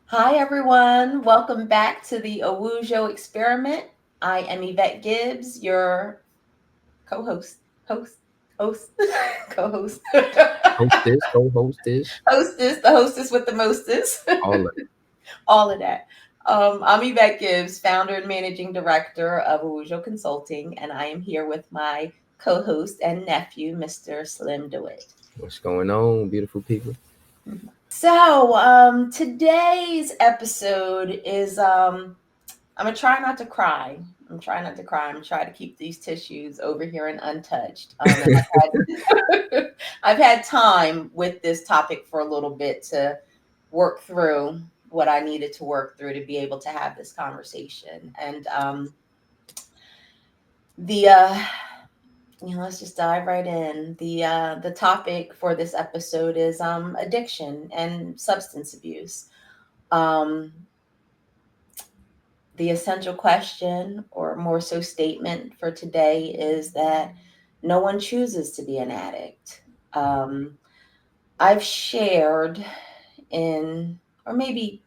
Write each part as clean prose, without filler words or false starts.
Hi, everyone. Welcome back to the Awujo Experiment. I am Yvette Gibbs, your co-host, host, co-host, Hostess, co-hostess, hostess, the hostess with the mostest, all of all of that. I'm Yvette Gibbs, founder and managing director of Awujo Consulting, and I am here with my co-host and nephew, Mr. Slim DeWitt. what's going on, beautiful people. So, today's episode is I'm gonna try not to cry. I'm trying not to cry. I'm trying to keep these tissues over here and untouched. And I've had time with this topic for a little bit to work through what I needed to work through to be able to have this conversation. And the let's just dive right in. The topic for this episode is addiction and substance abuse. Um, the essential question, or more so statement for today, is that no one chooses to be an addict. Um, I've shared in, or maybe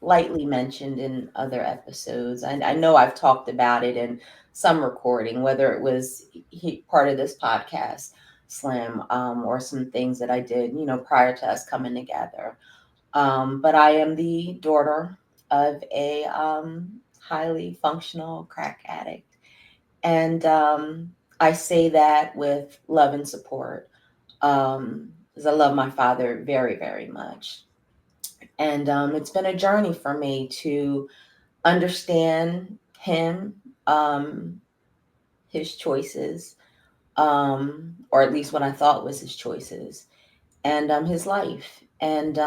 lightly mentioned in other episodes. I know I've talked about it in some recording, whether it was part of this podcast, Slim, or some things that I did, prior to us coming together. But I am the daughter of a highly functional crack addict. And I say that with love and support, because I love my father very, very much. And it's been a journey for me to understand him, um, his choices, or at least what I thought was his choices, and his life. And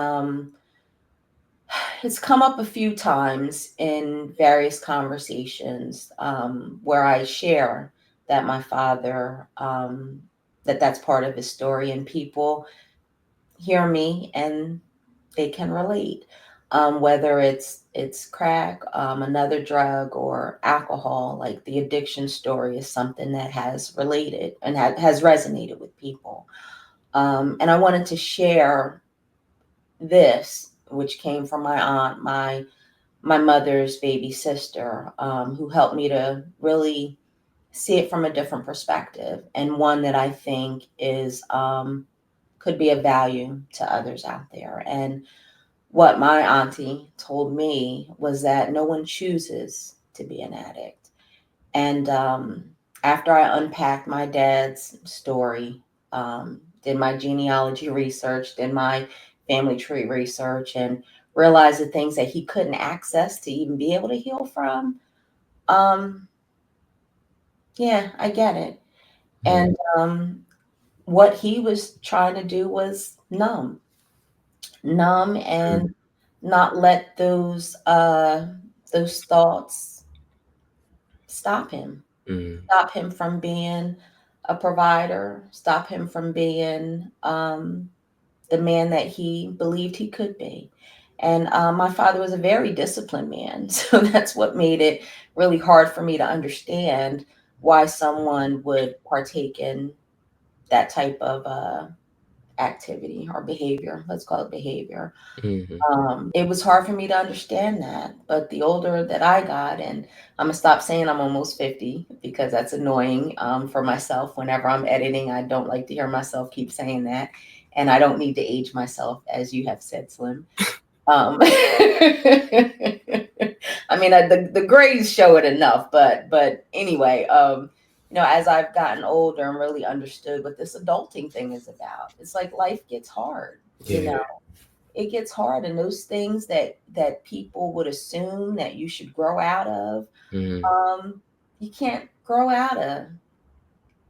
it's come up a few times in various conversations, where I share that my father, that's part of his story, and people hear me and they can relate. Whether it's crack, another drug, or alcohol, like the addiction story is something that has related and has resonated with people. And I wanted to share this, which came from my aunt, my mother's baby sister, who helped me to really see it from a different perspective, and one that I think is could be of value to others out there. And what my auntie told me was that no one chooses to be an addict. And after I unpacked my dad's story, did my genealogy research, did my family tree research, and realized the things that he couldn't access to even be able to heal from, um, yeah, I get it. Mm, And what he was trying to do was numb, mm, and not let those thoughts stop him. mm, Stop him from being a provider, stop him from being the man that he believed he could be. And my father was a very disciplined man. So that's what made it really hard for me to understand why someone would partake in that type of activity or behavior. Let's call it behavior. mhm. It was hard for me to understand that. But the older that I got, and I'm gonna stop saying I'm almost 50 because that's annoying for myself. Whenever I'm editing, I don't like to hear myself keep saying that. And I don't need to age myself, as you have said, Slim. I mean, the grades show it enough, but anyway, as I've gotten older and really understood what this adulting thing is about, it's like life gets hard. Yeah. It gets hard, and those things that people would assume that you should grow out of, Mm, you can't grow out of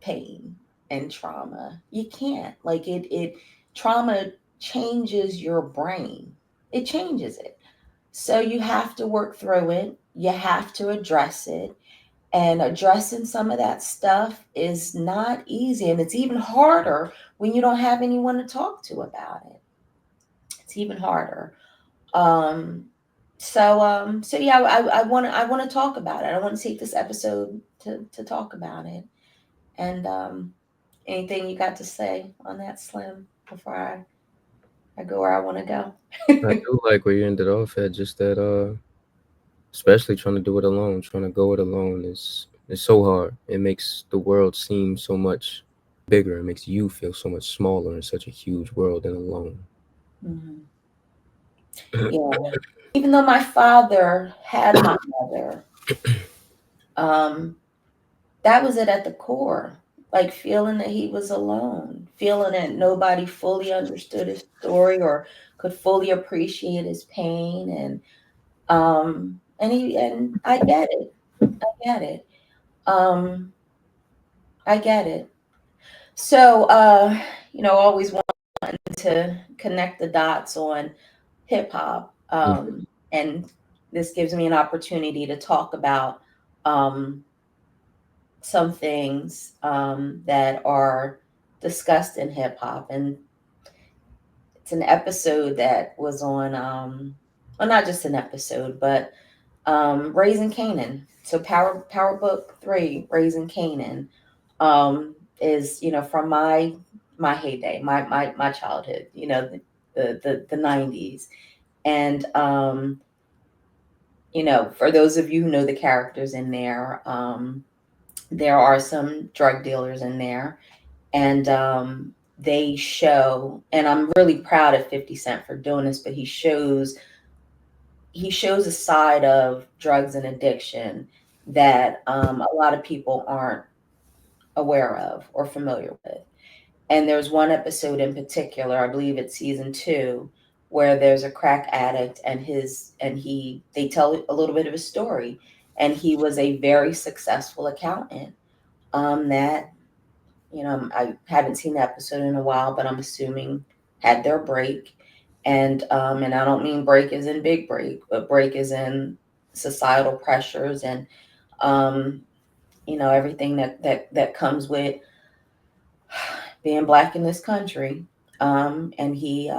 pain and trauma. You can't. Like it trauma changes your brain. It changes it. So you have to work through it. You have to address it. And addressing some of that stuff is not easy. And it's even harder when you don't have anyone to talk to about it. It's even harder. Um, so yeah, I want to talk about it. I want to take this episode to talk about it. And anything you got to say on that, Slim, before I go where I want to I go? do like where you ended off at, just that especially trying to do it alone, trying to go it alone is so hard. It makes the world seem so much bigger. It makes you feel so much smaller in such a huge world and alone. Mhm. Yeah. Even though my father had my mother, um, that was it at the core. Like feeling that he was alone, feeling that nobody fully understood his story or could fully appreciate his pain. And I get it. I get it. Um, I get it. So always wanting to connect the dots on hip hop. Mhm. And this gives me an opportunity to talk about um some things that are discussed in hip hop. And it's an episode that was on, well, not just an episode, but Raising Canaan. So Power Book 3, Raising Canaan, is, from my heyday, my childhood, the 90s. And for those of you who know the characters in there are some drug dealers in there, and they show, and I'm really proud of 50 Cent for doing this, but he shows a side of drugs and addiction that a lot of people aren't aware of or familiar with. And there's one episode in particular, I believe it's season 2, where there's a crack addict, and they tell a little bit of his story. And he was a very successful accountant, that, I haven't seen the episode in a while, but I'm assuming had their break. And I don't mean break as in big break, but break as in societal pressures and um, everything that comes with being black in this country. And he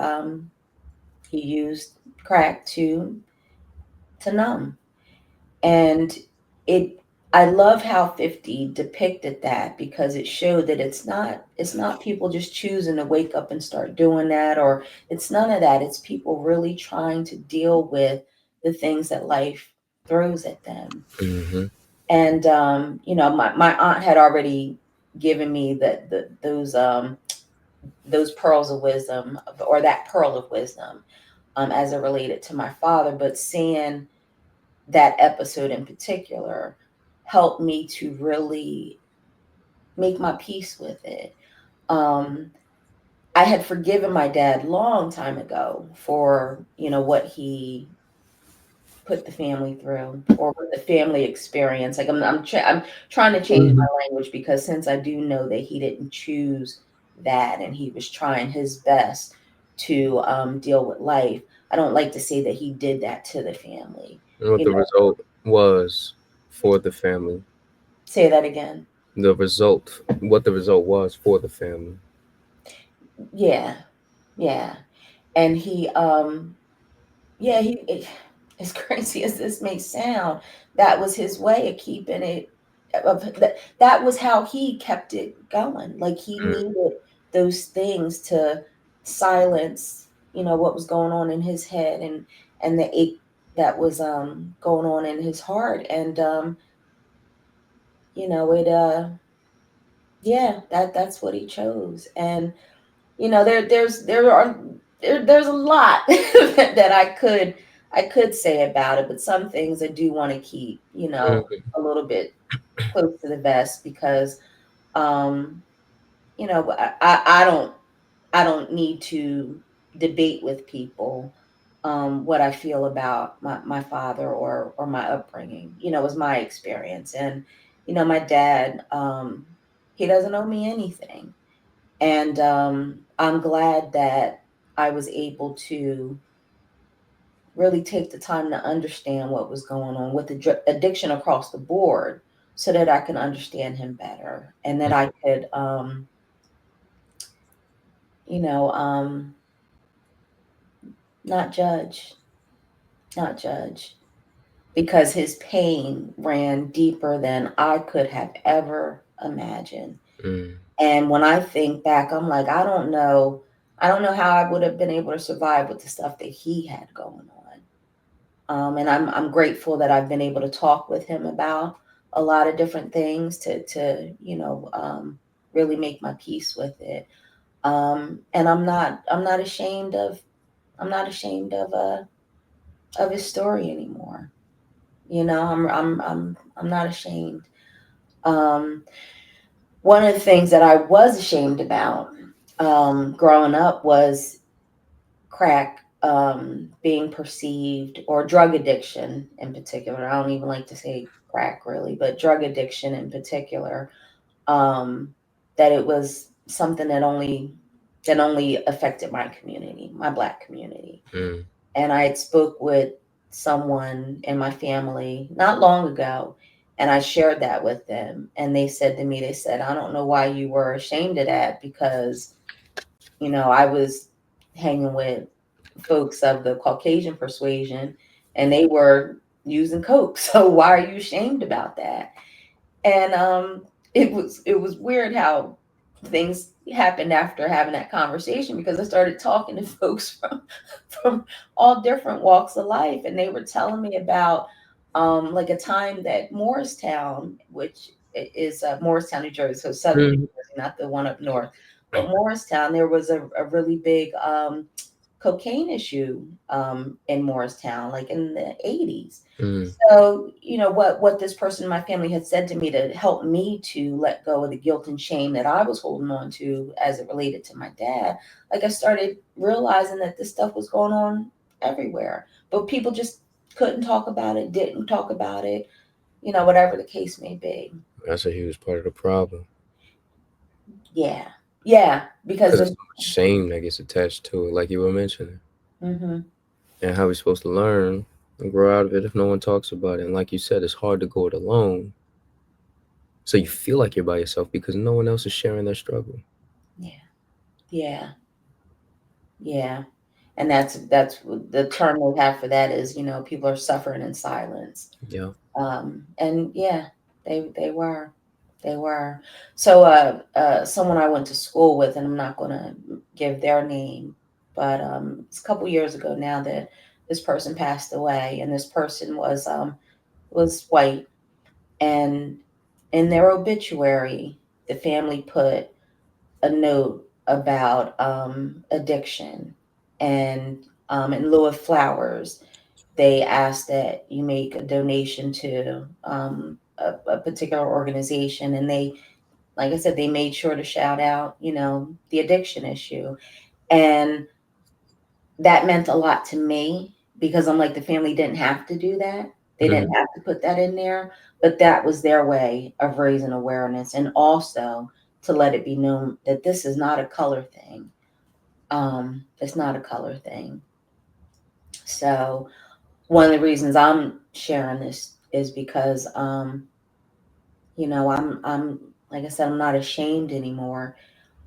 used crack to numb. And it I love how 50 depicted that, because it showed that it's not people just choosing to wake up and start doing that, or it's none of that. It's people really trying to deal with the things that life throws at them. Mhm. And my aunt had already given me those pearls of wisdom, or that pearl of wisdom, as it related to my father. But seeing that episode in particular helped me to really make my peace with it. Um, I had forgiven my dad long time ago for, what he put the family through, or what the family experience. Like I'm trying to change Mhm. my language, because since I do know that he didn't choose that, and he was trying his best to deal with life, I don't like to say that he did that to the family. And what You the know, result was for the family. say that again. What the result was for the family. Yeah, yeah. And as crazy as this may sound, that was his way of keeping it. That was how he kept it going. Like he Mm. needed those things to silence, what was going on in his head, and the ache that was going on in his heart. And it yeah, that's what he chose. And there's a lot that I could say about it, but some things I do want to keep, Mhm. a little bit close to the vest, because um, I don't need to debate with people what I feel about my father, or my upbringing. Was my experience. And my dad, he doesn't owe me anything. And I'm glad that I was able to really take the time to understand what was going on with the addiction across the board, so that I can understand him better, and that I could, you know, um, not judge, not judge, because his pain ran deeper than I could have ever imagined. Mm. And when I think back, I'm like, I don't know how I would have been able to survive with the stuff that he had going on. And I'm grateful that I've been able to talk with him about a lot of different things to really make my peace with it. And I'm not ashamed of his story anymore. I'm not ashamed. Um, One of the things that I was ashamed about growing up was crack being perceived, or drug addiction in particular. I don't even like to say crack really, but drug addiction in particular. Um, that it was something that only affected my community, my Black community. Mm. And I had spoke with someone in my family not long ago, and I shared that with them, and they said to me, they said, I don't know why you were ashamed of that, because I was hanging with folks of the Caucasian persuasion, and they were using coke. So why are you ashamed about that? And it was weird how things happened after having that conversation, because I started talking to folks from all different walks of life, and they were telling me about like a time that Morristown, which is Morristown, New Jersey, so southern New Mm. Jersey, not the one up north, but Morristown, there was a really big cocaine issue in Morristown, like in the 80s. Mm. So, what this person in my family had said to me to help me to let go of the guilt and shame that I was holding on to as it related to my dad, like I started realizing that this stuff was going on everywhere, but people just couldn't talk about it, didn't talk about it, whatever the case may be. That's a huge part of the problem. Yeah. Yeah. Because Because there's of, so much shame that gets attached to it, like you were mentioning. hmm And how we're supposed to learn and grow out of it if no one talks about it. And like you said, it's hard to go it alone. So you feel like you're by yourself because no one else is sharing their struggle. yeah. Yeah. Yeah. And that's the term we have for that is, people are suffering in silence. Yeah. And yeah, they were. They were. So someone I went to school with, and I'm not gonna give their name, but it's a couple years ago now that this person passed away, and this person was white, and in their obituary, the family put a note about addiction, and in lieu of flowers, they asked that you make a donation to a particular organization, and they, like I said, they made sure to shout out, the addiction issue. And that meant a lot to me, because I'm like, the family didn't have to do that. They Mm. didn't have to put that in there, but that was their way of raising awareness, and also to let it be known that this is not a color thing. It's not a color thing. So one of the reasons I'm sharing this is because I'm like I said, I'm not ashamed anymore.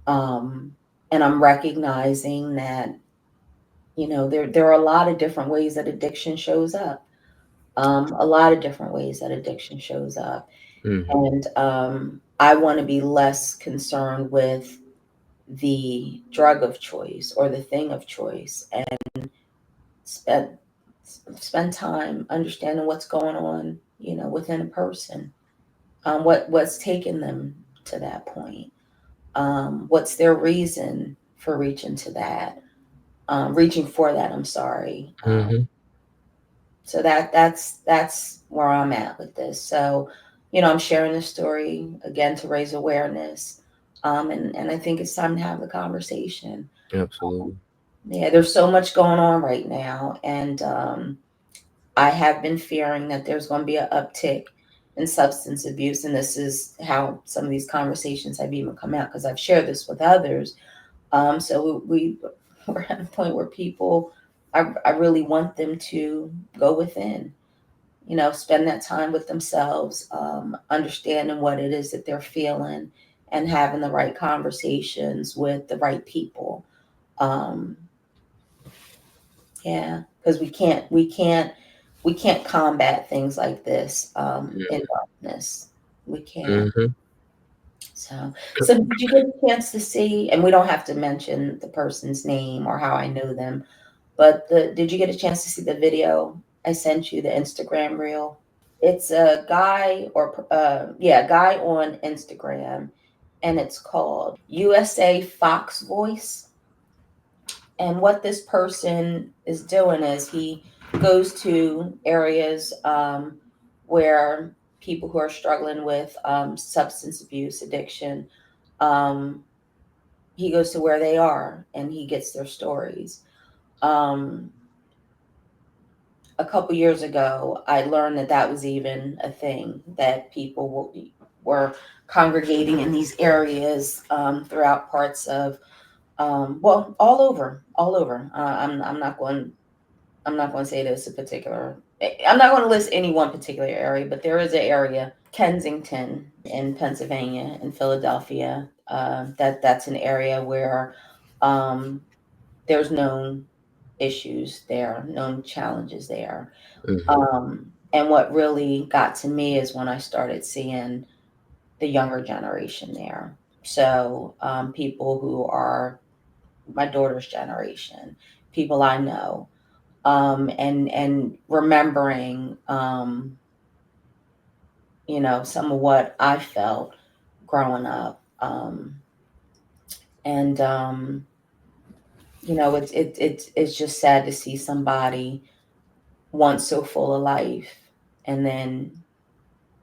Um and I'm recognizing that, there are a lot of different ways that addiction shows up. A lot of different ways that addiction shows up. Mm-hmm. And I want to be less concerned with the drug of choice or the thing of choice, and spend spend time understanding what's going on, within a person. What's taken them to that point? What's their reason for reaching for that? I'm sorry. Mm-hmm. So that's where I'm at with this. So, I'm sharing this story again to raise awareness, and I think it's time to have the conversation. Absolutely. Yeah, there's so much going on right now, and I have been fearing that there's going to be an uptick in substance abuse, and this is how some of these conversations have even come out, because I've shared this with others. So we're at a point where people, I really want them to go within, spend that time with themselves, understanding what it is that they're feeling, and having the right conversations with the right people. Um, yeah, because we can't combat things like this in darkness. We can't. Mm-hmm. So did you get a chance to see, and we don't have to mention the person's name or how I know them, but did you get a chance to see the video I sent you, the Instagram reel? It's a guy guy on Instagram, and it's called USA Fox Voice. And what this person is doing is he goes to areas where people who are struggling with substance abuse, addiction, um, he goes to where they are and he gets their stories. Um, a couple years ago, I learned that that was even a thing, that people were congregating in these areas throughout parts of all over, all over. I'm not going to say there's a particular. I'm not going to list any one particular area, but there is an area, Kensington in Pennsylvania, in Philadelphia. That's an area where there's known issues there, known challenges there. Mm-hmm. And what really got to me is when I started seeing the younger generation there. So people who are my daughter's generation, people I know, and remembering, some of what I felt growing up, and it's just sad to see somebody once so full of life, and then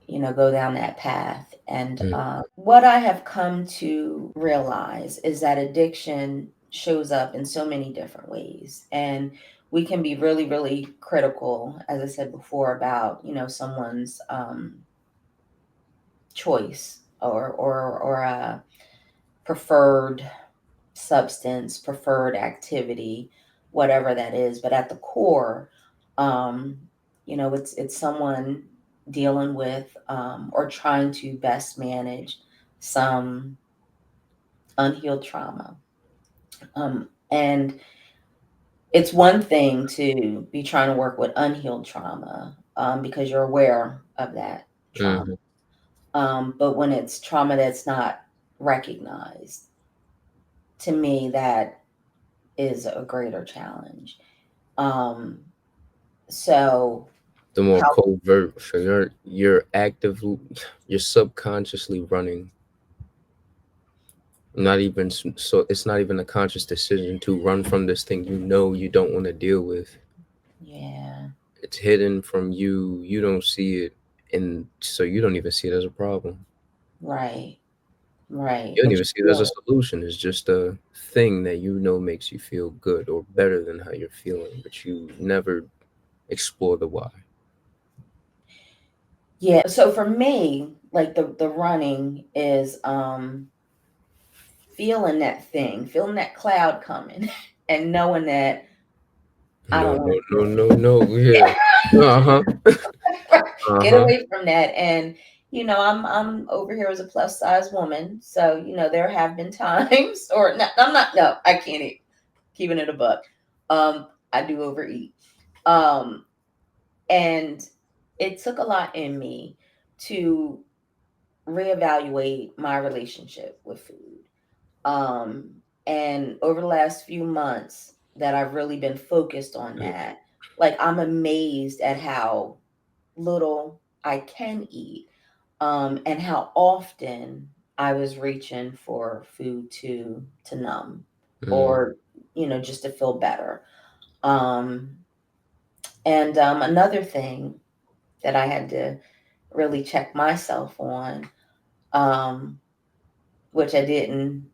go down that path. And Mm-hmm. what I have come to realize is that addiction shows up in so many different ways. And we can be really, really critical, as I said before, about, someone's choice or a preferred substance, preferred activity, whatever that is. But at the core, um, it's someone dealing with or trying to best manage some unhealed trauma. And it's one thing to be trying to work with unhealed trauma because you're aware of that trauma. Mm-hmm. But when it's trauma that's not recognized, to me, that is a greater challenge. Um, so The more how covert, so you're actively, you're subconsciously running. Not even so, it's not even a conscious decision to run from this thing you know you don't want to deal with. Yeah, It's hidden from you. You don't see it, and so you don't even see it as a problem. right, right. You don't But even you see it as a feel solution. It's just a thing that you know makes you feel good or better than how you're feeling, but you never explore the why. Yeah, so for me, like the running is feeling that thing, feeling that cloud coming and knowing that I No, don't no, want to no, feel no, no. Yeah. Uh huh. it. Uh Get huh. away from that. And I'm over here as a plus size woman, so there have been times, or no, I'm not. No, I can't eat. Keeping it a buck. I do overeat. Um, and it took a lot in me to reevaluate my relationship with food. And over the last few months that I've really been focused on that, like I'm amazed at how little I can eat, and how often I was reaching for food to numb Mm-hmm. or just to feel better. Um, and another thing that I had to really check myself on, um, which I didn't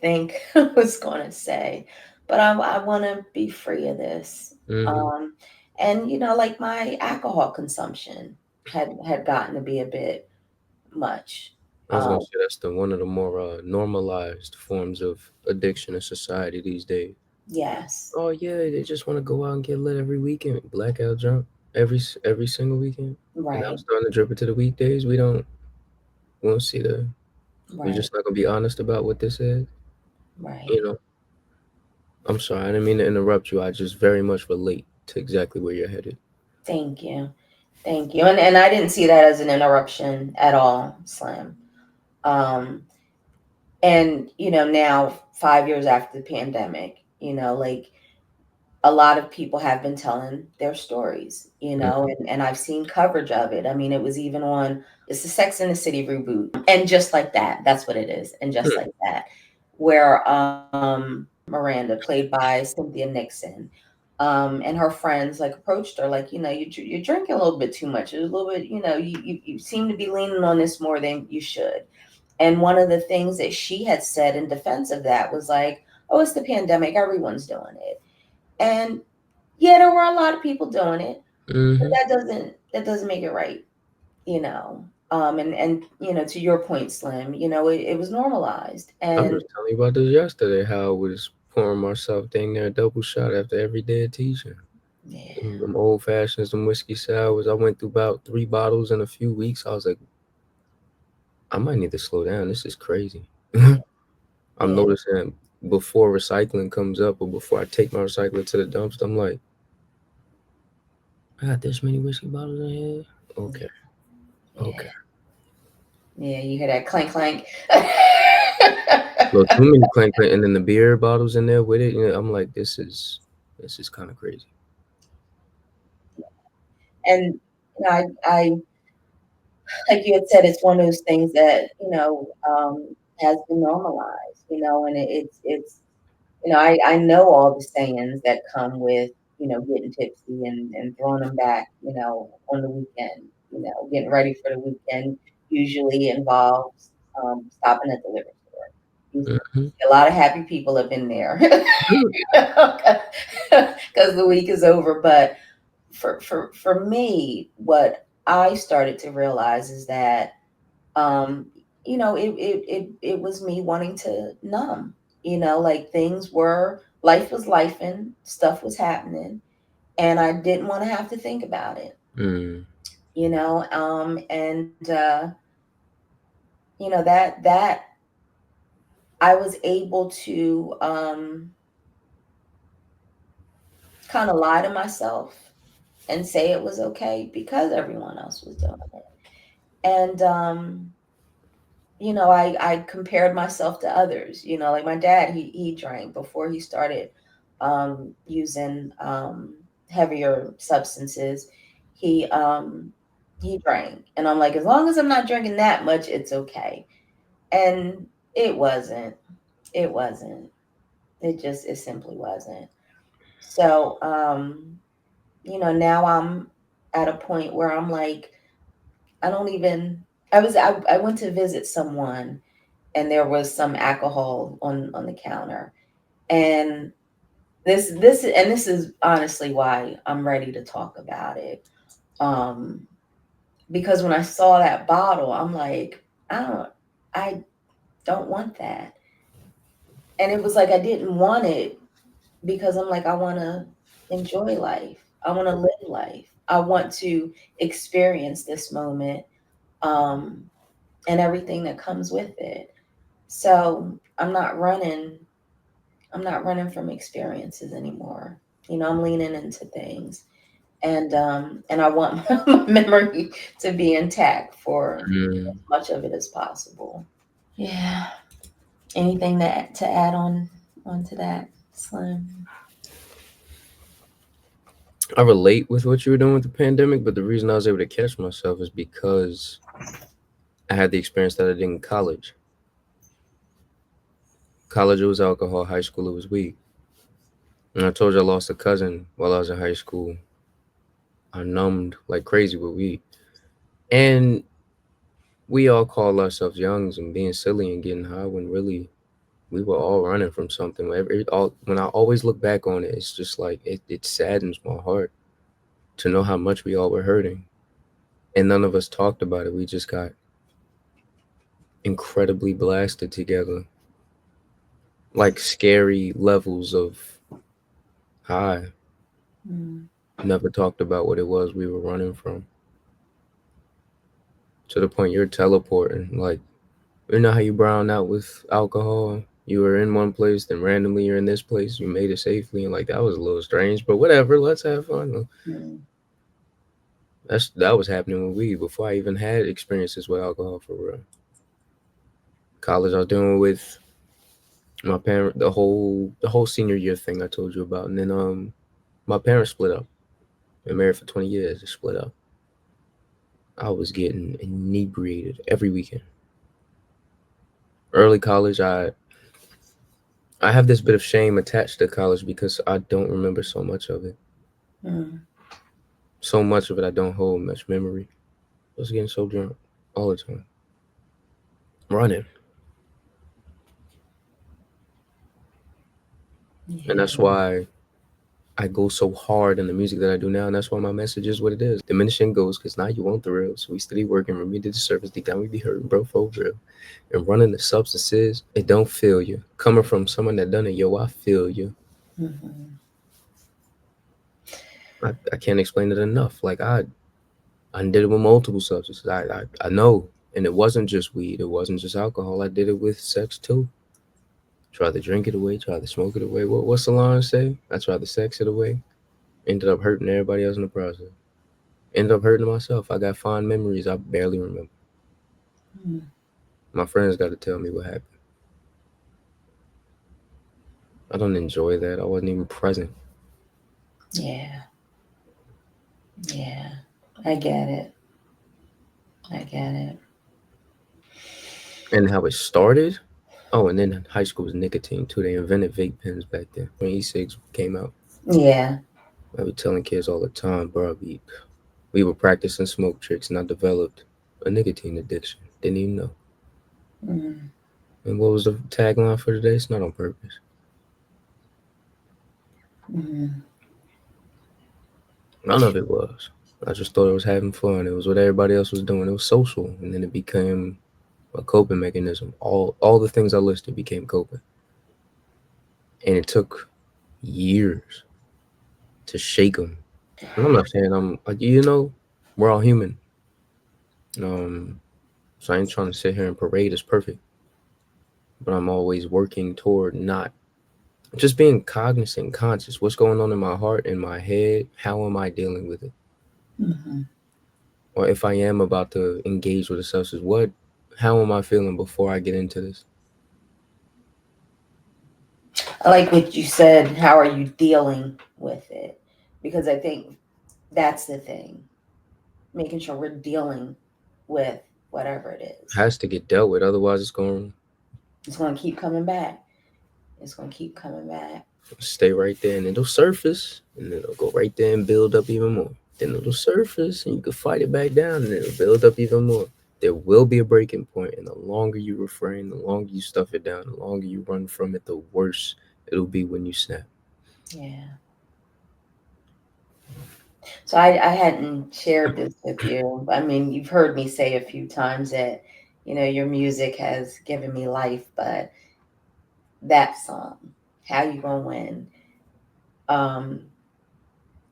think I was going to say, but I want to be free of this. Mm-hmm. Um, and like my alcohol consumption had gotten to be a bit much. I was gonna Um, say that's the one of the more normalized forms of addiction in society these days. yes, Oh yeah, they just want to go out and get lit every weekend, blackout drunk every single weekend. And now it's right, starting to drip into the weekdays. We don't see the. We're right, just not gonna be honest about what this is. right. You know. I'm sorry, I didn't mean to interrupt you. I just very much relate to exactly where you're headed. Thank you, thank you. And I didn't see that as an interruption at all, Slim. Um, and, now 5 years after the pandemic, like a lot of people have been telling their stories, Mm, and I've seen coverage of it. I mean, it was even on, it's the Sex and the City reboot. And Just Like That, that's what it is. And Just mm, Like That, where Miranda, played by Cynthia Nixon, and her friends like approached her, like, you're drinking a little bit too much. It's a little bit, you seem to be leaning on this more than you should. And one of the things that she had said in defense of that was like, oh, it's the pandemic, everyone's doing it. And yeah, there were a lot of people doing it, but mhm. that doesn't make it right, you know. And to your point, Slim, it was normalized. I And was telling you about this yesterday, how I was pouring myself dang near a double shot after every day of teaching. yeah, Them old fashions, them whiskey sours. I went through about 3 bottles in a few weeks. I was like, I might need to slow down. This is crazy. yeah, I'm yeah, noticing before recycling comes up or before I take my recycler to the dumpster, I'm like, I got this many whiskey bottles in here. Okay, yeah, okay. yeah. You hear that clank clank. Well, too many clank clank, and then the beer bottles in there with it. I'm like, this is kind of crazy. And I like you had said, it's one of those things that has been normalized, and it's I know all the sayings that come with, getting tipsy and throwing them back, on the weekend. Getting ready for the weekend usually involves stopping at the liquor store. Usually, Hmm. a lot of happy people have been there Hmm. because the week is over. But for me, what I started to realize is that um, it was me wanting to numb. Like life was life and stuff was happening, and I didn't want to have to think about it. Mm, And that I was able to kind of lie to myself and say it was okay because everyone else was doing it. And I compared myself to others. Like my dad, he drank before he started using heavier substances. He drank, and I'm like, as long as I'm not drinking that much, it's okay. And it wasn't. It wasn't. It simply wasn't. So now I'm at a point where I'm like, I don't even. I went to visit someone, and there was some alcohol on the counter. And this is honestly why I'm ready to talk about it. Um, because when I saw that bottle, I'm like, I don't want that. And it was like I didn't want it because I'm like, I want to enjoy life. I want to live life. I want to experience this moment, um, and everything that comes with it. So I'm not running from experiences anymore. I'm leaning into things, and I want my memory to be intact for mm. as much of it as possible. Yeah. Anything to add on onto that, Slim? I relate with what you were doing with the pandemic, but the reason I was able to catch myself is because I had the experience that I did in college. College, it was alcohol. High school, it was weed. And I told you I lost a cousin while I was in high school. I numbed like crazy with weed. And we all call ourselves youngs and being silly and getting high when really we were all running from something. When I always look back on it, it's just like it saddens my heart to know how much we all were hurting. And none of us talked about it. We just got incredibly blasted together, like scary levels of high. Mm. Never talked about what it was we were running from, to the point you're teleporting. Like, you know how you brown out with alcohol? You were in one place, then randomly you're in this place. You made it safely, and like that was a little strange, but whatever. Let's have fun. Mm. That was happening with weed before I even had experiences with alcohol for real. College, I was dealing with my parent, the whole senior year thing I told you about, and then my parents split up. Been married for 20 years. They split up. I was getting inebriated every weekend. Early college, I have this bit of shame attached to college because I don't remember so much of it. Mm. So much of it I don't hold much memory. I was getting so drunk all the time. Running. And Yeah. that's why I go so hard in the music that I do now, and that's why my message is what it is. Diminishing goes because now you want the real. So we steady working, remediate the surface, deep down we be hurting, bro, for real. And running the substances, it don't feel you. Coming from someone that done it, yo, I feel you. Mm-hmm. I can't explain it enough. Like I did it with multiple substances. I know. And it wasn't just weed, it wasn't just alcohol. I did it with sex too. Tried to drink it away, tried to smoke it away. What's the line say? I tried to sex it away. Ended up hurting everybody else in the process. Ended up hurting myself. I got fond memories I barely remember. Mm. My friends got to tell me what happened. I don't enjoy that. I wasn't even present. Yeah. Yeah. I get it. I get it. And how it started. Oh, and then high school was nicotine too. They invented vape pens back then when e-cigs came out. Yeah. I be telling kids all the time, bro. We were practicing smoke tricks, and I developed a nicotine addiction. Didn't even know. Mm. And what was the tagline for today? It's not on purpose. Mm. None of it was. I just thought it was having fun. It was what everybody else was doing. It was social, and then it became a coping mechanism. All the things I listed became coping, and it took years to shake them. And I'm not saying I'm like we're all human. Um, so I ain't trying to sit here and parade as perfect, but I'm always working toward not just being cognizant, conscious. What's going on in my heart, in my head? How am I dealing with it? Mm-hmm. Or if I am about to engage with a substance, how am I feeling before I get into this? I like what you said. How are you dealing with it? Because I think that's the thing. Making sure we're dealing with whatever it It is. has to get dealt with, otherwise it's going It's going to keep coming back. It's going to keep coming back. to stay right there, and it'll surface, and then it'll go right there and build up even more. Then it'll surface, and you can fight it back down, and it'll build up even more. There will be a breaking point, and the longer you refrain, the longer you stuff it down, the longer you run from it, the worse it'll be when you snap. Yeah. So I hadn't shared this with you. I mean, you've heard me say a few times that, your music has given me life, but that song, How You Gonna Win, um,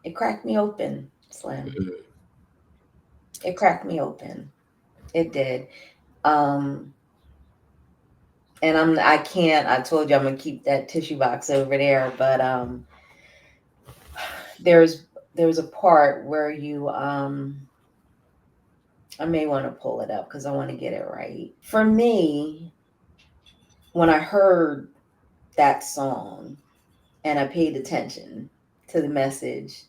it cracked me open, Slim. Mhm. It cracked me open. It did. Um, and I told you I'm gonna keep that tissue box over there, but there's a part where I may want to pull it up because I want to get it right. For me, when I heard that song and I paid attention to the message,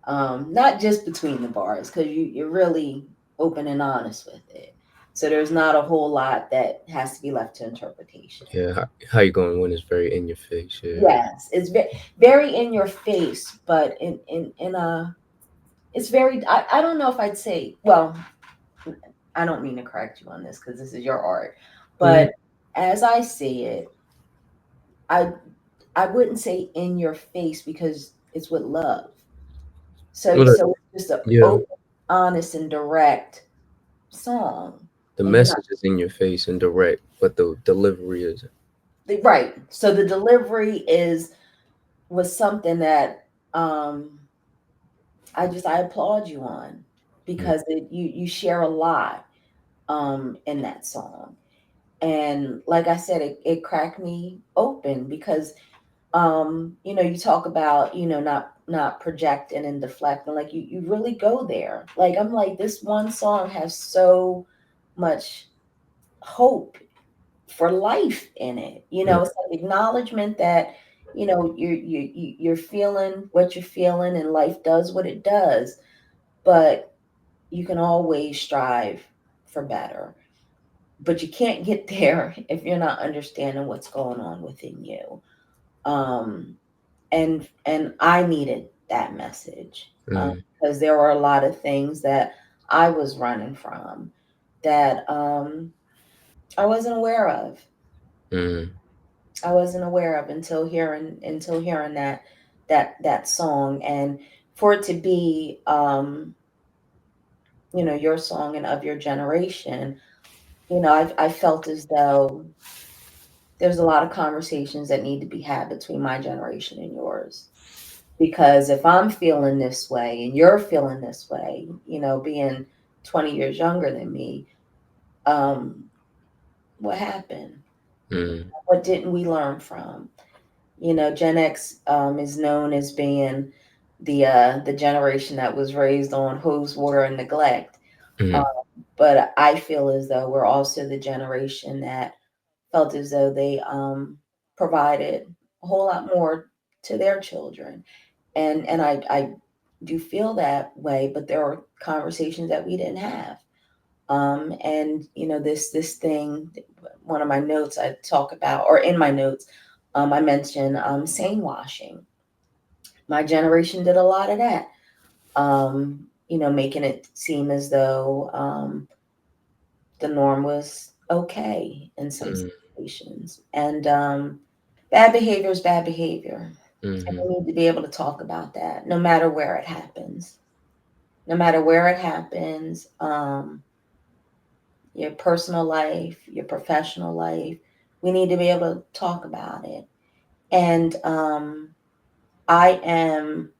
not just between the bars, because you're really open and honest with it. So there's not a whole lot that has to be left to interpretation. Yeah, how you going when it's very in your face? Yeah, Yes, it's very in your face, but in a it's very I don't know if I'd say, well, I don't mean to correct you on this because this is your art, Mhm. but as I see it, I I wouldn't say in your face because it's with love. So Well, so it's just a yeah, open, honest, and direct song, the and you're not message is in your face and direct, but the delivery is right. So the delivery was something that I applaud you on mm, because you share a lot in that song. And like I said, it cracked me open because you talk about, not projecting and deflecting, like you really go there. Like I'm like, this one song has so much hope for life in it. Mm, It's like acknowledgement that, you're feeling what you're feeling and life does what it does, but you can always strive for better. But you can't get there if you're not understanding what's going on within you. Um, and I needed that message, mm, because there were a lot of things that I was running from that I wasn't aware of. mm, I wasn't aware of until hearing that song, and for it to be your song and of your generation. I felt as though there's a lot of conversations that need to be had between my generation and yours. Because if I'm feeling this way and you're feeling this way, being 20 years younger than me, um, what happened? mm, What didn't we learn from? Gen X is known as being the generation that was raised on hose water and neglect. Uh, mm, but I feel as though we're also the generation that felt as though they provided a whole lot more to their children, and I do feel that way. But there are conversations that we didn't have, and this thing, one of my notes I talk about, or in my notes, I mentioned sane washing. My generation did a lot of that, making it seem as though the norm was okay in some mm, situations. And bad behavior is bad behavior. And mhm, we need to be able to talk about that no matter where it happens. No matter where it happens, your personal life, your professional life, we need to be able to talk about it. And I am,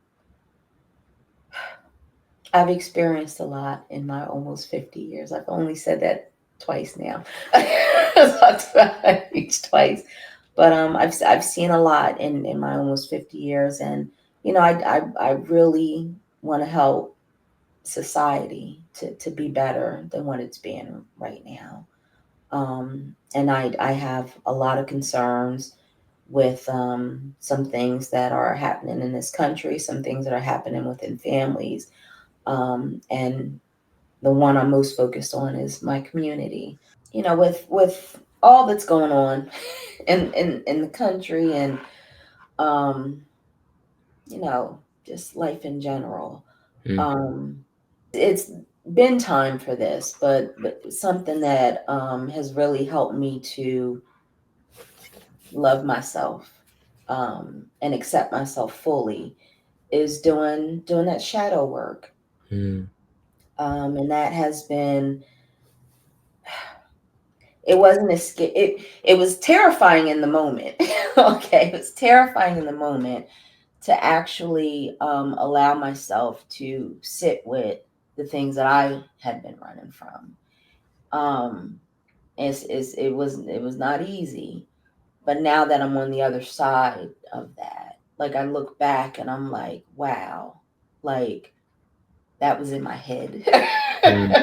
I've experienced a lot in my almost 50 years. I've only said that twice now. I've talked about my age twice. But I've seen a lot in my almost 50 years, and I really want to help society to be better than what it's being right now. And I have a lot of concerns with some things that are happening in this country, some things that are happening within families, and the one I'm most focused on is my community. With all that's going on in the country, and um, just life in general. mm, Um, it's been time for this, but something that has really helped me to love myself, and accept myself fully is doing that shadow work. mm, And that has been, it wasn't a it was terrifying in the moment. Okay, it was terrifying in the moment to actually allow myself to sit with the things that I had been running from. Um, it was not easy, but now that I'm on the other side of that, like I look back and I'm like, wow, like that was in my head, mm,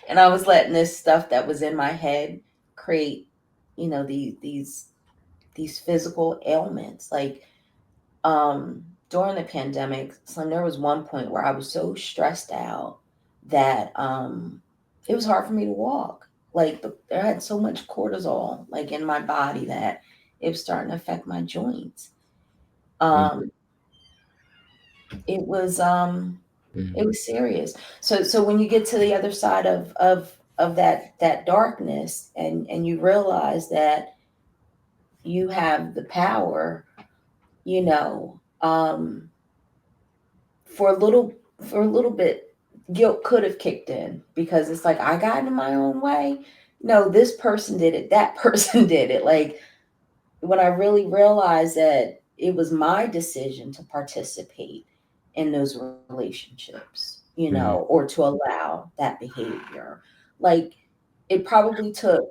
and I was letting this stuff that was in my head create, these physical ailments, like during the pandemic. So there was one point where I was so stressed out that it was hard for me to walk. Like I had so much cortisol like in my body that it was starting to affect my joints. mm, Um, it was it mhm, was serious. So when you get to the other side of that darkness, and you realize that you have the power, you know, um, for a little for a little bit, guilt could have kicked in, because it's like I got in my own way. No, this person did it, that person did it. Like when I really realized that it was my decision to participate in those relationships, mm, or to allow that behavior. Like it probably took,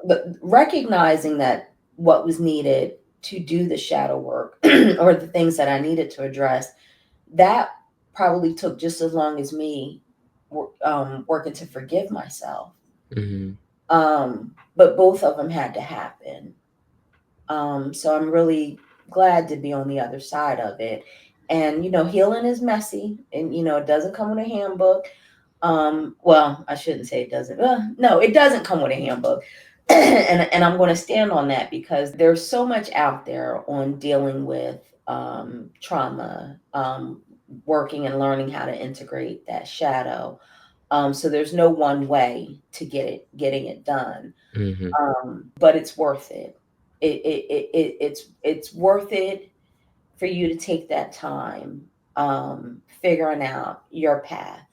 but recognizing that what was needed to do the shadow work or the things that I needed to address, that probably took just as long as me working to forgive myself. mhm, But both of them had to happen. So I'm really glad to be on the other side of it. And, healing is messy and, it doesn't come with a handbook. Well, I shouldn't say it doesn't. No, it doesn't come with a handbook. And I'm going to stand on that because there's so much out there on dealing with trauma, working and learning how to integrate that shadow. So there's no one way to getting it done. Hmm. But it's worth it. It's worth it for you to take that time figuring out your path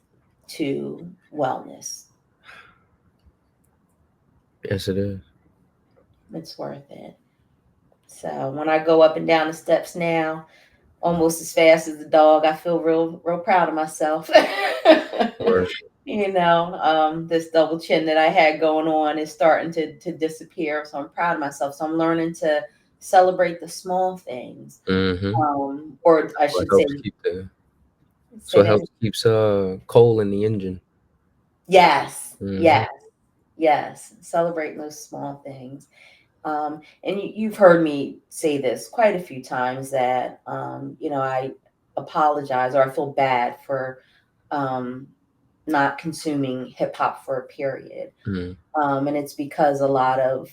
to wellness. Yes, it is. It's worth it. So when I go up and down the steps now, almost as fast as the dog, I feel real proud of myself. Or This double chin that I had going on is starting to disappear. So I'm proud of myself. So I'm learning to celebrate the small things. hmm Or I what should say, helps keep the say so it that. helps keeps coal in the engine. Yes, Hmm. yes, yes. Celebrating those small things. And you've heard me say this quite a few times that, I apologize or I feel bad for um, not consuming hip hop for a period. Hmm. And it's because a lot of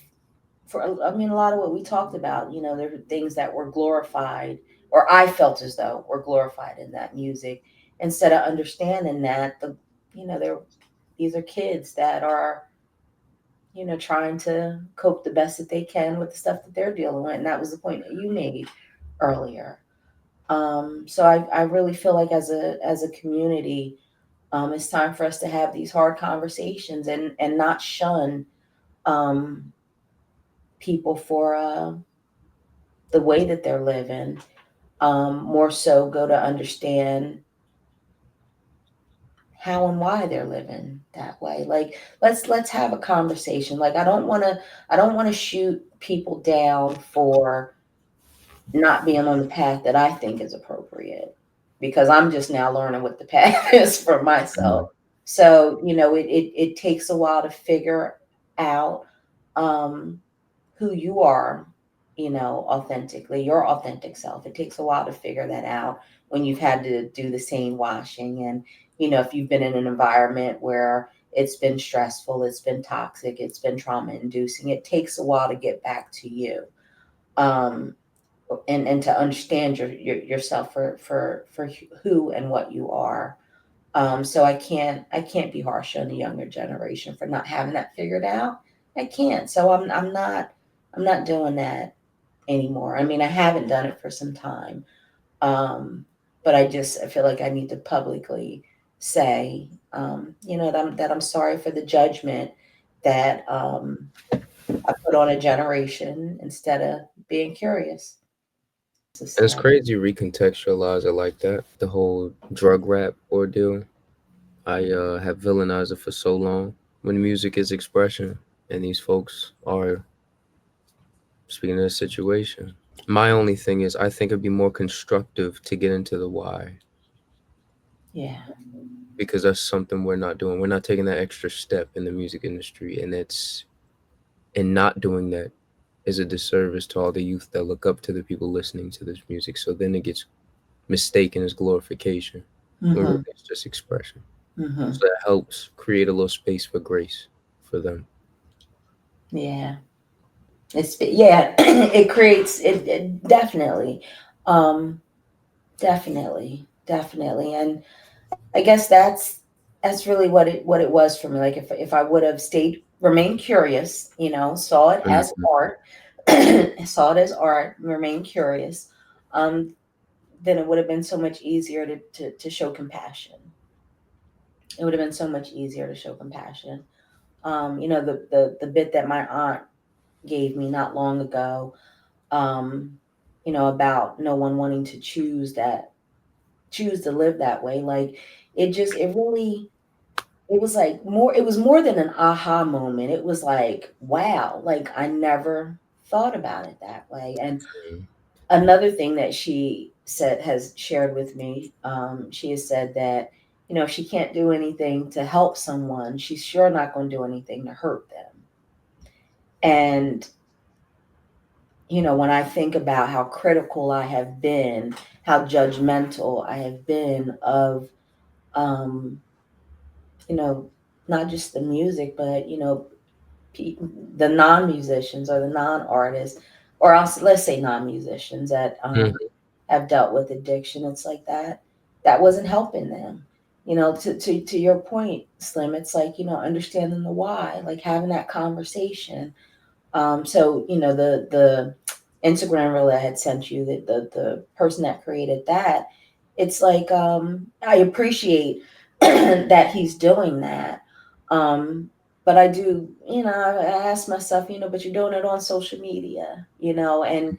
what we talked about, there were things that were glorified, or I felt as though were glorified in that music, instead of understanding that these are kids that are, trying to cope the best that they can with the stuff that they're dealing with. And that was the point that you made earlier. So I really feel like as a community, it's time for us to have these hard conversations and not shun um, people for the way that they're living. More so, go to understand how and why they're living that way. Like let's have a conversation. Like I don't want to shoot people down for not being on the path that I think is appropriate, because I'm just now learning what the path is for myself. So, it takes a while to figure out um, who you are, authentically, your authentic self. It takes a while to figure that out when you've had to do the same washing. And, if you've been in an environment where it's been stressful, it's been toxic, it's been trauma inducing, it takes a while to get back to you. Um, and to understand yourself for who and what you are. So I can't be harsh on the younger generation for not having that figured out. I can't. So I'm not doing that anymore. I mean, I haven't done it for some time. Um, but I feel like I need to publicly say, that I'm sorry for the judgment that I put on a generation instead of being curious. So And it's sad. crazy you recontextualize it like that. The whole drug rap ordeal. I have villainized it for so long. When music is expression, and these folks are speaking of the situation. My only thing is, I think it'd be more constructive to get into the why, Yeah. because that's something we're not doing. We're not taking that extra step in the music industry, and not doing that is a disservice to all the youth that look up to the people listening to this music. So then it gets mistaken as glorification, when really Hmm. it's just expression. Hmm. So that helps create a little space for grace for them. Yeah. Yeah. It creates it definitely, um, definitely, and I guess that's really what it was for me. Like if I would have remained curious, saw it as Mhm. art, saw it as art, remained curious, um, then it would have been so much easier to show compassion. It would have been so much easier to show compassion. The bit that my aunt gave me not long ago, um, about no one wanting to choose to live that way. Like it was more than an aha moment. It was like, wow, like I never thought about it that way. And another thing that she said has shared with me, she has said that, if she can't do anything to help someone, she's sure not going to do anything to hurt them. And, when I think about how critical I have been, how judgmental I have been of, um, you know, not just the music, but, pe- the non-musicians or the non-artists, or let's say non-musicians that Mhm. have dealt with addiction. It's like that wasn't helping them. To your point, Slim, it's like, understanding the why, like having that conversation. So the Instagram reel I had sent you, the person that created that, it's like, I appreciate that he's doing that. But I do, I ask myself, but you're doing it on social media, and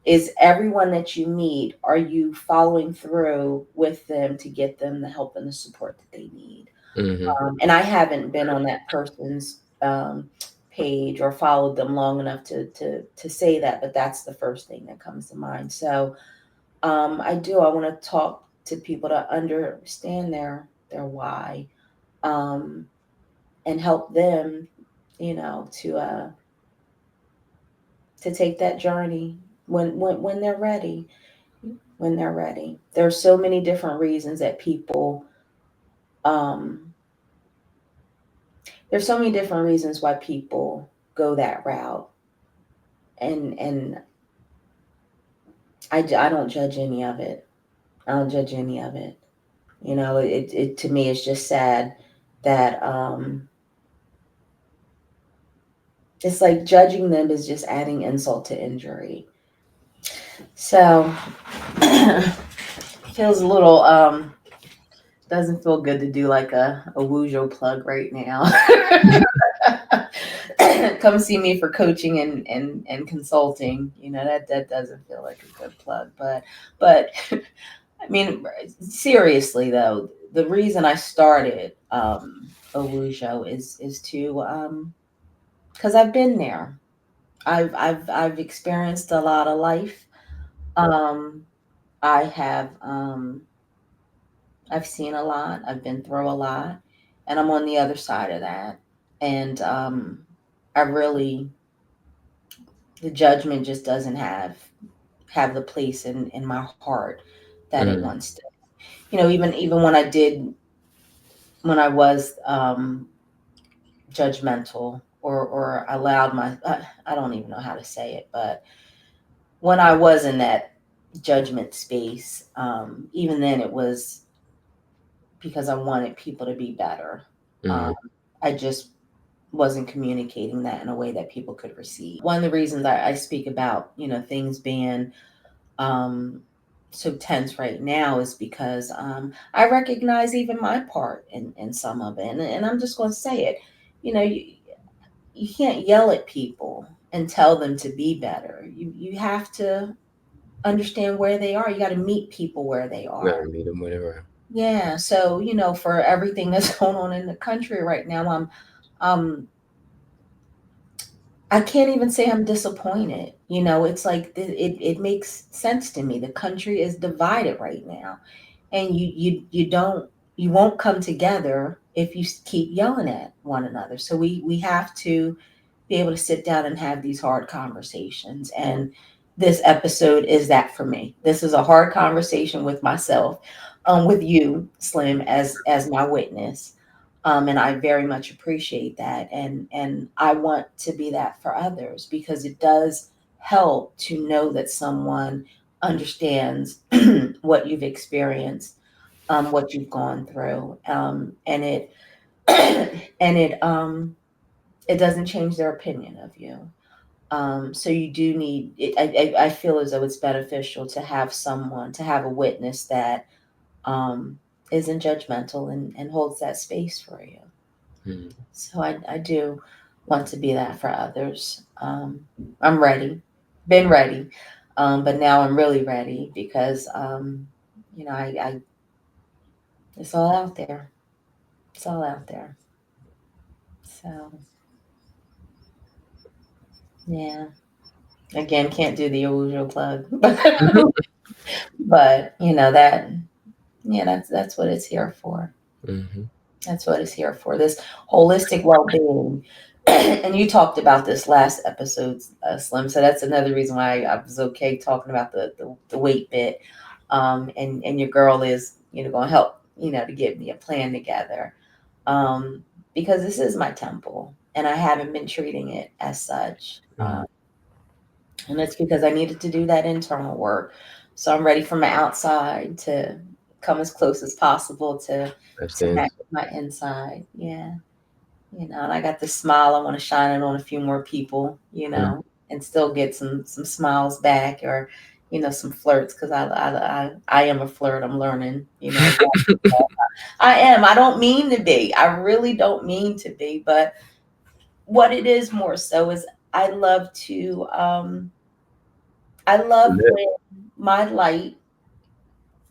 is everyone that you meet, are you following through with them to get them the help and the support that they need? Mhm. And I haven't been on that person's page or followed them long enough to say that, but that's the first thing that comes to mind. So I want to talk to people to understand their why, um, and help them, to take that journey when they're ready. When they're ready, there's so many different reasons that people um, there's so many different reasons why people go that route, and I don't judge any of it. I don't judge any of it. It to me it's just sad that it's like judging them is just adding insult to injury. So feels a little doesn't feel good to do like a Wujo plug right now. Come see me for coaching and consulting. That doesn't feel like a good plug, but I mean, seriously though, the reason I started Owujo is to because I've been there. I've experienced a lot of life. Um, I have I've seen a lot. I've been through a lot, and I'm on the other side of that. And I really the judgment just doesn't have the place in my heart that it Mhm. wants to. Even when I was judgmental or allowed I don't even know how to say it, but when I was in that judgment space, even then it was because I wanted people to be better. Um, Mhm. I just wasn't communicating that in a way that people could receive. One of the reasons I speak about, things being um, so tense right now is because I recognize even my part in some of it. And I'm just going to say it. You can't yell at people and tell them to be better. You have to understand where they are. You got to meet people where they Gotta are. meet them whatever. Yeah. So, for everything that's going on in the country right now, um I can't even say I'm disappointed. It's like it makes sense to me. The country is divided right now, and you won't come together if you keep yelling at one another. So we have to be able to sit down and have these hard conversations. And this episode is that for me. This is a hard conversation with myself, with you, Slim, as my witness. And I very much appreciate that, and I want to be that for others because it does help to know that someone understands what you've experienced, what you've gone through, and it and it doesn't change their opinion of you. So you do need it. I feel as though it's beneficial to have someone, to have a witness that um, isn't judgmental and holds that space for you. Mhm. So I do want to be that for others. I'm ready, been ready, but now I'm really ready because I it's all out there. It's all out there. So yeah. Again, can't do the usual plug, but that yeah, that's what it's here for. Mhm. That's what it's here for. This holistic well-being. And you talked about this last episode, Slim. So that's another reason why I was okay talking about the weight bit. And your girl is, going to help, to get me a plan together. Because this is my temple and I haven't been treating it as such. And it's because I needed to do that internal work. So I'm ready for my outside to come as close as possible to match with my inside. Yeah. And I got this smile. I want to shine it on a few more people, and still get some smiles back, or, some flirts. Cause I am a flirt. I'm learning, I am. I don't mean to be. I really don't mean to be. But what it is more so is I love when my light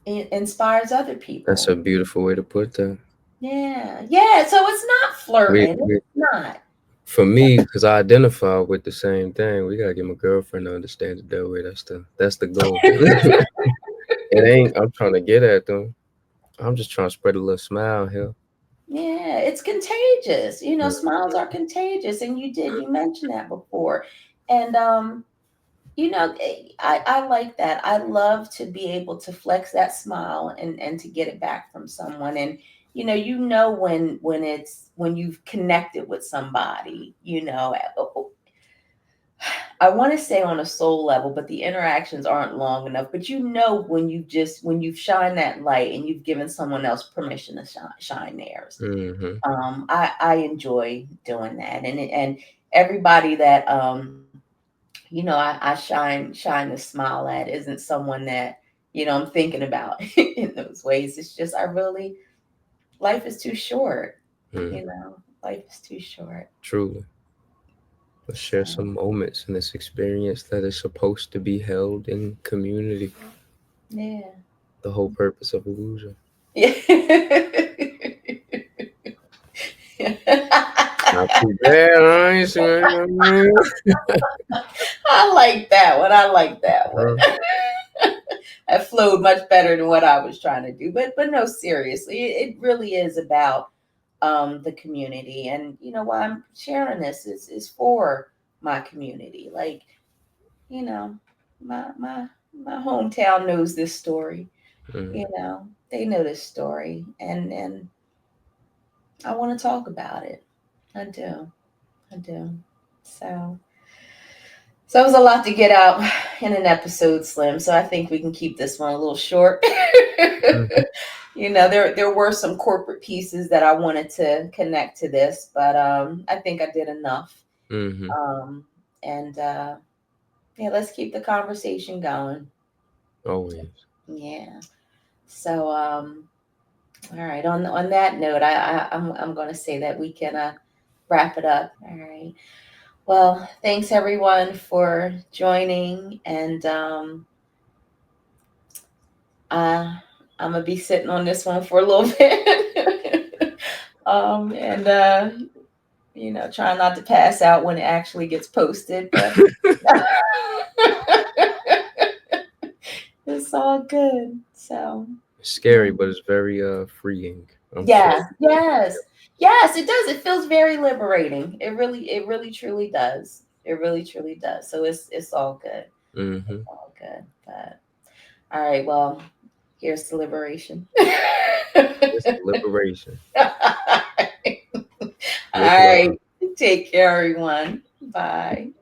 inspires other people. That's a beautiful way to put that. Yeah. Yeah. So it's not flirting. It's not. For me, because I identify with the same thing, we gotta get my girlfriend to understand it that way. That's the goal. It ain't. I'm trying to get at them. I'm just trying to spread a little smile here. Yeah, it's contagious. Smiles are contagious, and you mention that before, and I like that. I love to be able to flex that smile and to get it back from someone, and when you've connected with somebody, I want to say on a soul level, but the interactions aren't long enough. But when you've shined that light and you've given someone else permission to shine theirs. Mm-hmm. I enjoy doing that, and everybody that I shine the smile at isn't someone that I'm thinking about in those ways. It's just life is too short. Life is too short. Truly. Let's share some moments in this experience that is supposed to be held in community. Yeah. The whole purpose of illusion. Yeah. Not too bad, I like that one. That flowed much better than what I was trying to do. But no, seriously, it really is about the community, and why I'm sharing this is for my community. Like, my hometown knows this story. Mm-hmm. They know this story, and I want to talk about it. I do. So it was a lot to get out in an episode, Slim. So I think we can keep this one a little short. Mm-hmm. There were some corporate pieces that I wanted to connect to this, but I think I did enough. Mm-hmm. Let's keep the conversation going. Always. Yeah. So all right. On that note, I'm going to say that we can wrap it up. All right. Well, thanks everyone for joining, and I'm gonna be sitting on this one for a little bit, trying not to pass out when it actually gets posted. But it's all good. So it's scary, but it's very freeing. Yes, it does. It feels very liberating. It really truly does. It really truly does. So it's all good. Mm-hmm. It's all good. But all right, well, here's the liberation. It's the liberation. All right. Take care, everyone. Bye.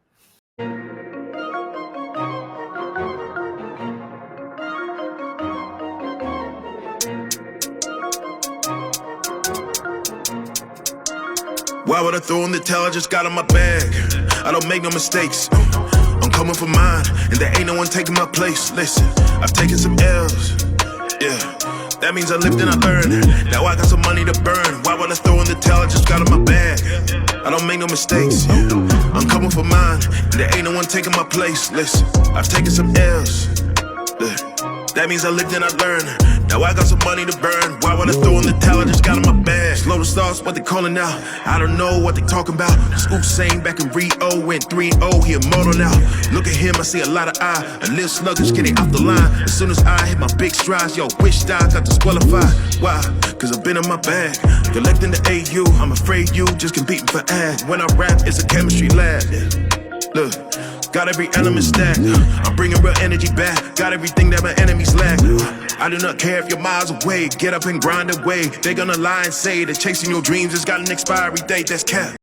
Why would I throw in the towel? I just got in my bag. I don't make no mistakes. I'm coming for mine, and there ain't no one taking my place. Listen, I've taken some L's. Yeah, that means I lived and I learned. Now I got some money to burn. Why would I throw in the towel? I just got in my bag. I don't make no mistakes. I'm coming for mine, and there ain't no one taking my place. Listen, I've taken some L's. That means I lived and I learned. Now I got some money to burn. Why would I throw in the towel? I just got in my bag. Slow the stars, what they calling now? I don't know what they talking about. Scoop saying back in Rio went 3-0, he immortal now. Look at him, I see a lot of eye. A little sluggish getting off the line. As soon as I hit my big strides, yo, wish I got disqualified. Why? Cause I've been in my bag. Collecting the AU, I'm afraid you just competing for ad. When I rap, it's a chemistry lab. Look. Got every element stacked. I'm bringing real energy back. Got everything that my enemies lack. I do not care if you're miles away. Get up and grind away. They gonna lie and say that chasing your dreams has got an expiry date. That's cap.